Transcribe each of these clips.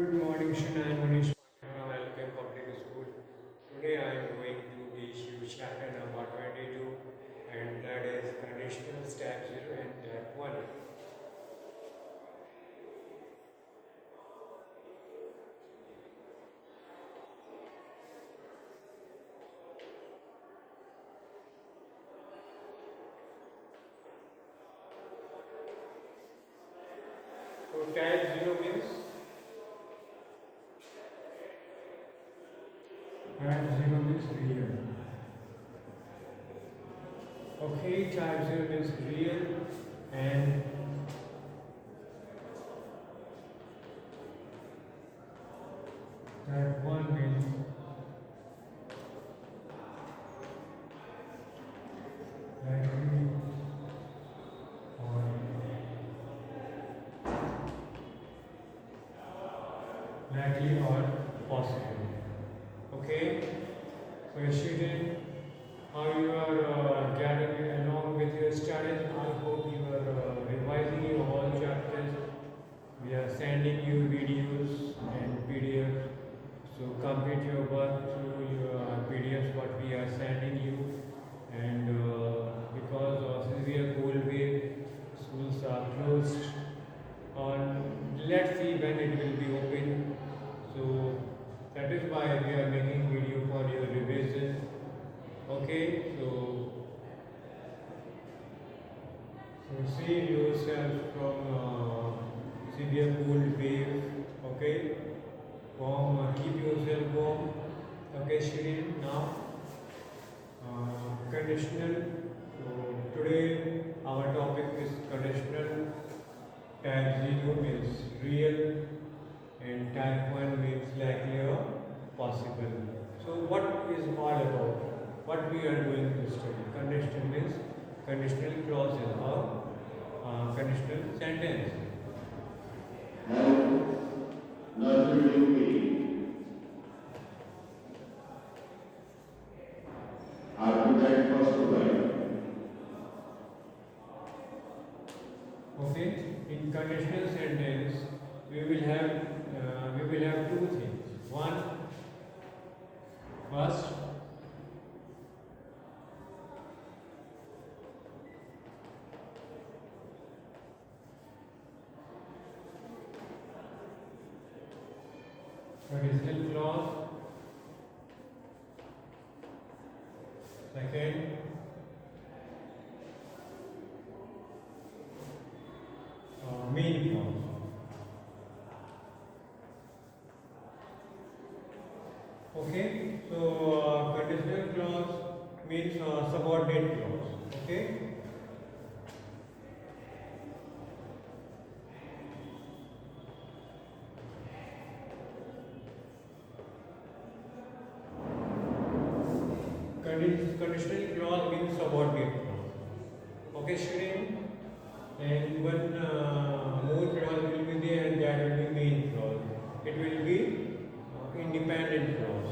Good morning, Shana and Manish from Welcome Public School. Today I am going to teach you chapter number 22, and that is conditional step 0 and step 1. So type 0 means real. Okay, type 0 means real, and type 1 means likely or possible. Okay, so student, how you are getting along with your studies? I hope you are revising your all chapters. We are sending you videos and PDF. So complete your work through your PDFs what we are sending you. And because of severe cold wave, schools are closed. On let's see when it will be open. So that is why we are making video for your revision. Okay, so save yourself from severe cold wave. Okay, warm. Keep yourself warm. Okay, Shirin. Now, conditional. So today our topic is conditional. Type 0 means real, and type 1 means likely or possible. So what is all about? What we are doing to study? Conditional means conditional clauses or conditional sentence. Okay, in conditional sentence we will have two things. One, first, conditional clause. Second, main clause. Okay, so conditional clause means subordinate clause. Okay, conditional clause means subordinate clause. Okay, Shreem, and one more clause will be there, and that will be main clause. It will be independent clause.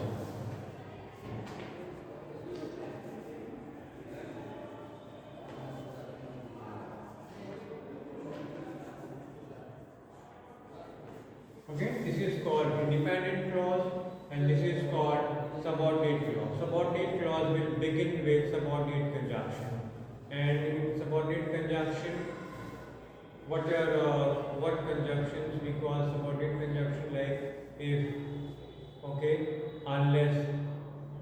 Okay, this is called independent clause, and this is called subordinate clause. Subordinate clause will begin with subordinate conjunction, and in subordinate conjunction, what conjunctions we call subordinate conjunction, like if, okay, unless,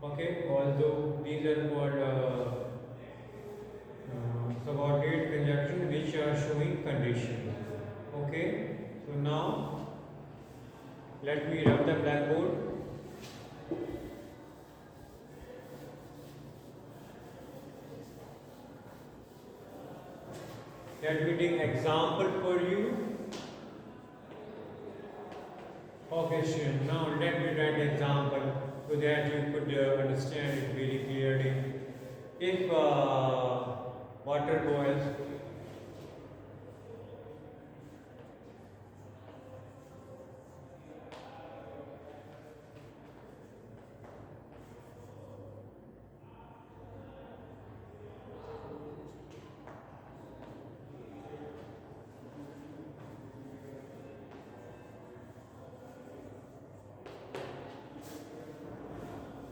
okay, although these are called subordinate conjunction which are showing conditions. Okay, so now let me rub the blackboard. Let me take example for you. Okay, sure. Now let me write example so that you could understand it very clearly. If water boils,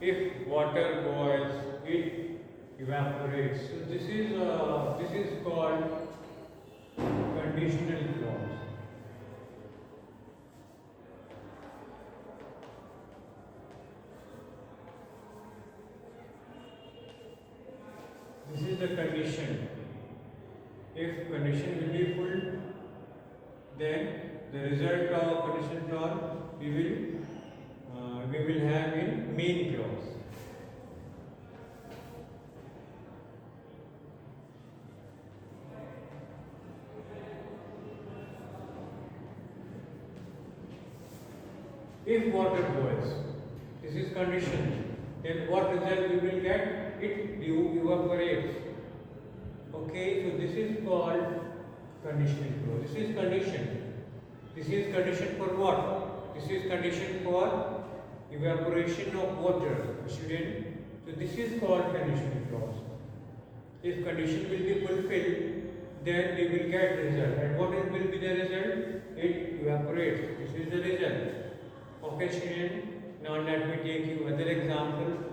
if water boils, it evaporates. So this is called conditional clause. This is the condition. If condition will be full, then the result of conditional clause we will have in main clause. If water boils, this is condition, then what result we will get? It evaporates. Okay, so this is called conditional clause. This is condition. This is condition for what? This is condition for evaporation of water, student. So this is called conditional clause. If condition will be fulfilled, then we will get result. And what will be the result? It evaporates. This is the result. Okay, student. Now let me take you another example.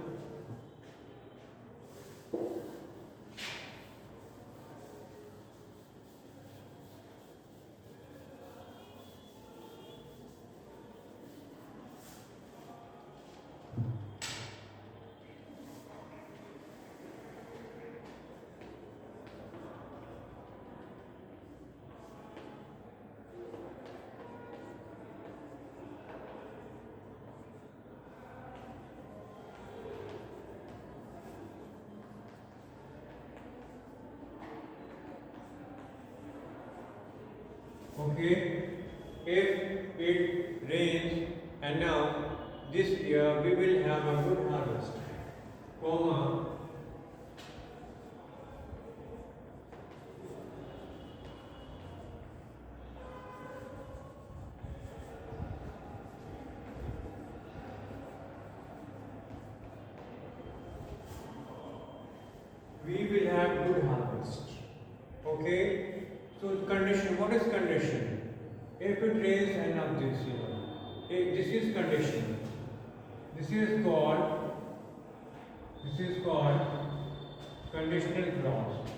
Okay, if it rains and now this year we will have a good harvest, comma, we will have good harvest. Okay. So condition, what is condition? If it rains enough this year, this is condition. This is called conditional clause.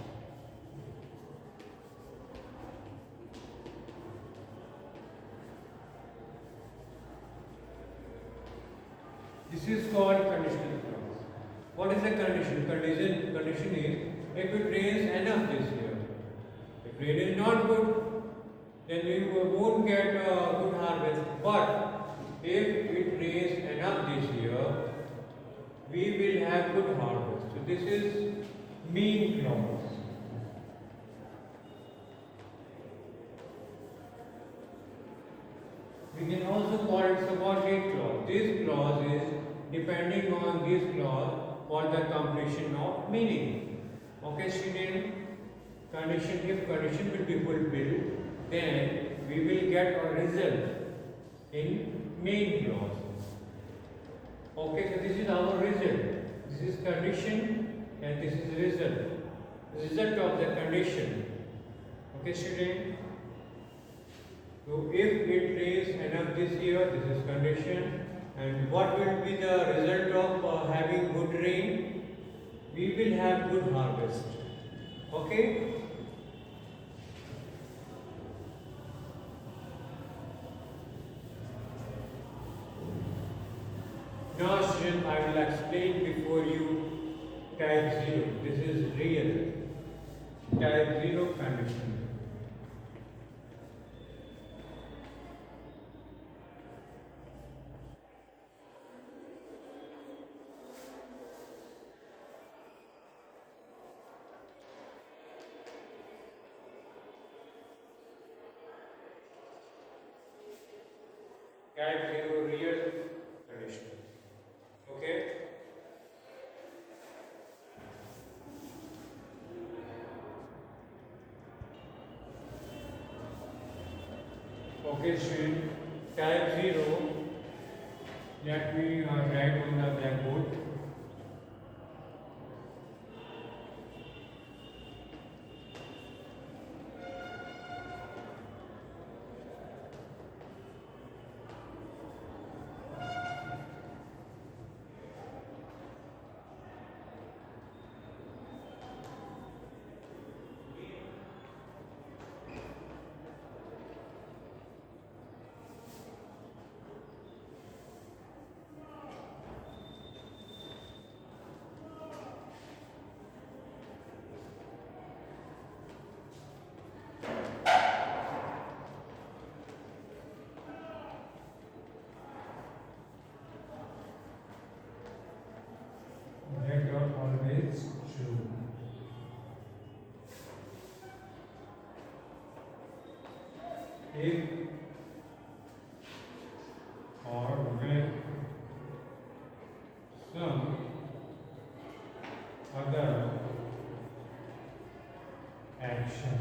This is called conditional clause. What is the condition? Condition is if it rains enough this year. If rain is not good, then we won't get a good harvest. But if it rains enough this year, we will have good harvest. So this is mean clause. We can also call it subordinate clause. This clause is depending on this clause for the completion of meaning. Okay, student? Condition, if condition will be fulfilled, then we will get a result in main clause. Okay, so this is our result. This is condition and this is result. Result of the condition. Okay, student? So if it rains enough this year, this is condition. And what will be the result of having good rain? We will have good harvest. Okay? Now student, I will explain before you type 0. This is real. Type 0 condition. Type 0 real condition. Okay? Okay, student. Type 0. Let me write on the blackboard. if or when some other action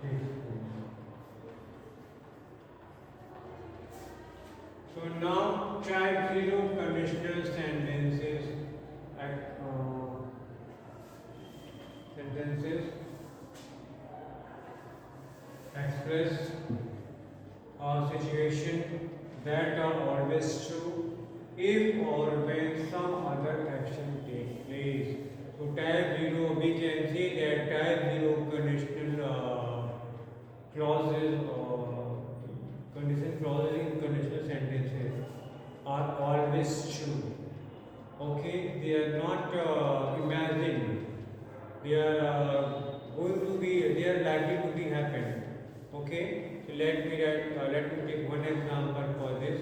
takes place. So now type 0 conditional sentences sentences express a situation that are always true if or when some other action takes place. So type 0, we can see that type 0 conditional clauses or condition clauses in conditional sentences are always true. Okay, they are not imagined. They are they are likely to be happen. Okay, so let me take one example for this.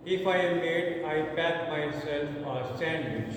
If I am late, I pack myself a sandwich.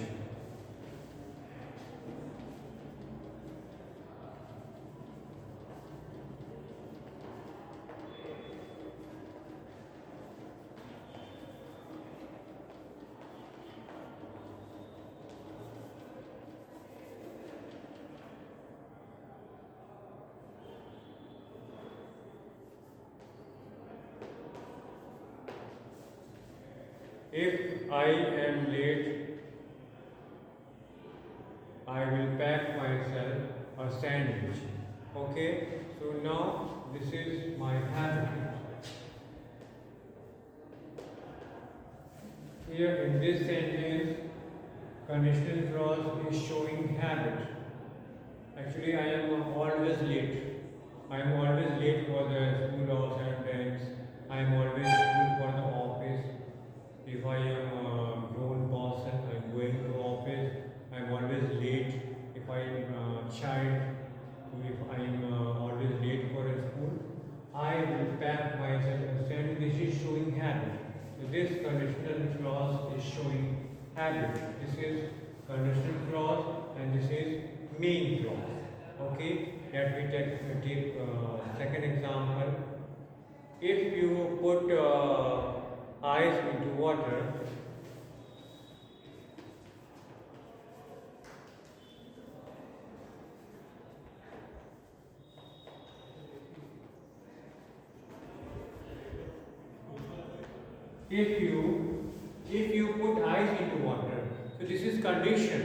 If I am late, I will pack myself a sandwich. Okay, so now this is my habit. Here in this sentence, conditional clause is showing habit. Actually, I am always late. I am always late for the school or sometimes. I am always late for the office. If I am a grown person, I am going to office. I am always late. If I am a child, if I am always late for a school, I will pack myself a sandwich. This is showing habit. So this conditional clause is showing habit. This is conditional clause and this is main clause. Okay, let me take second example. If you put ice into water, if you put ice into water, so this is condition.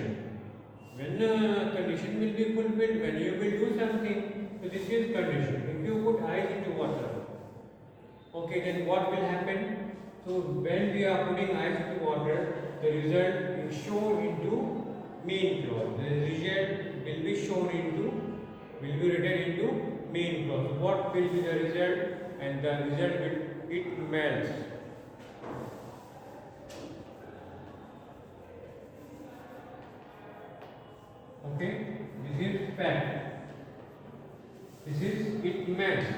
When condition will be fulfilled, when you will do something, so this is condition. If you put ice into water, okay, then what will happen? So when we are putting ice into water, the result is shown into main clause. The result will be shown into, will be written into main clause. What will be the result? And the result will, it melts. Okay, this is fact. This is it melts.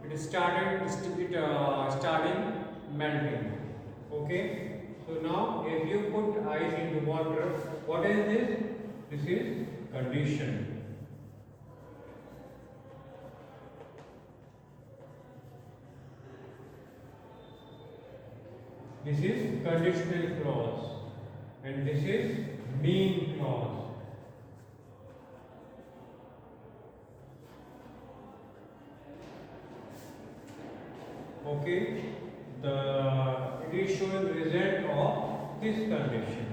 It started starting melting. Okay, so now if you put ice into water, what is this? This is condition. This is conditional clause and this is main clause. Okay, it is showing result of this condition.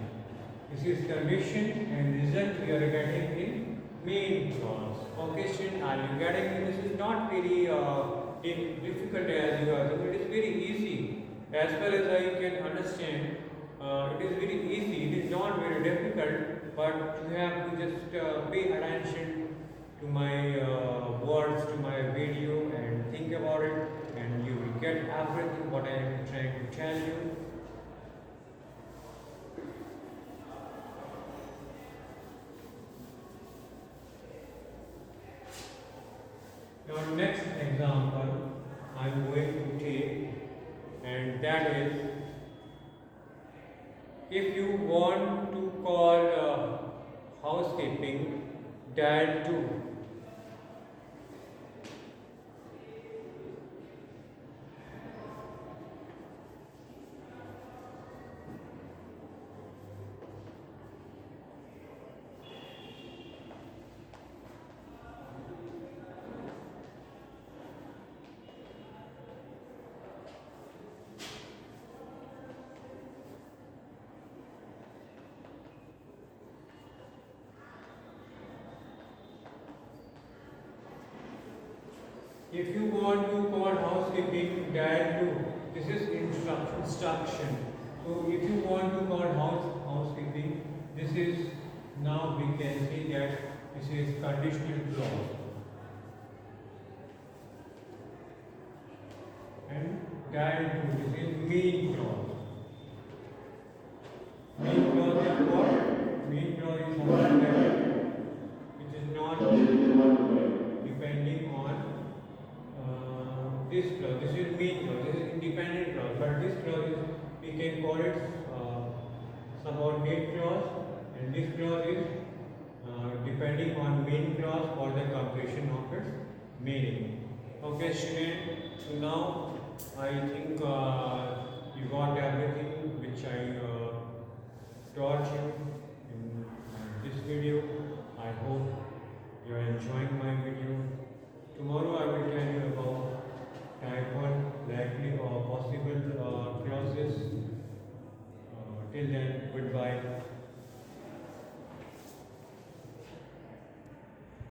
This is condition and result we are getting in main clause. Okay, student, are you getting this? Is not very difficult as you are. It is very easy. As far as I can understand, it is very easy. It is not very difficult, but you have to just pay attention to my words, to my video, and think about it, and you will get everything what I am trying to tell you. Now next being dialed to. If you want to call housekeeping, dial 2. This is instruction. So if you want to call housekeeping, this is, now we can see that this is conditional clause. And dial 2, this is main clause. Main clause is what? Main clause is something that which is not depending on this clause. This is main clause, this is independent clause, but this clause is, we can call it subordinate clause, and this clause is depending on main clause for the completion of its meaning. Okay, student, so now I think you got everything which I taught you.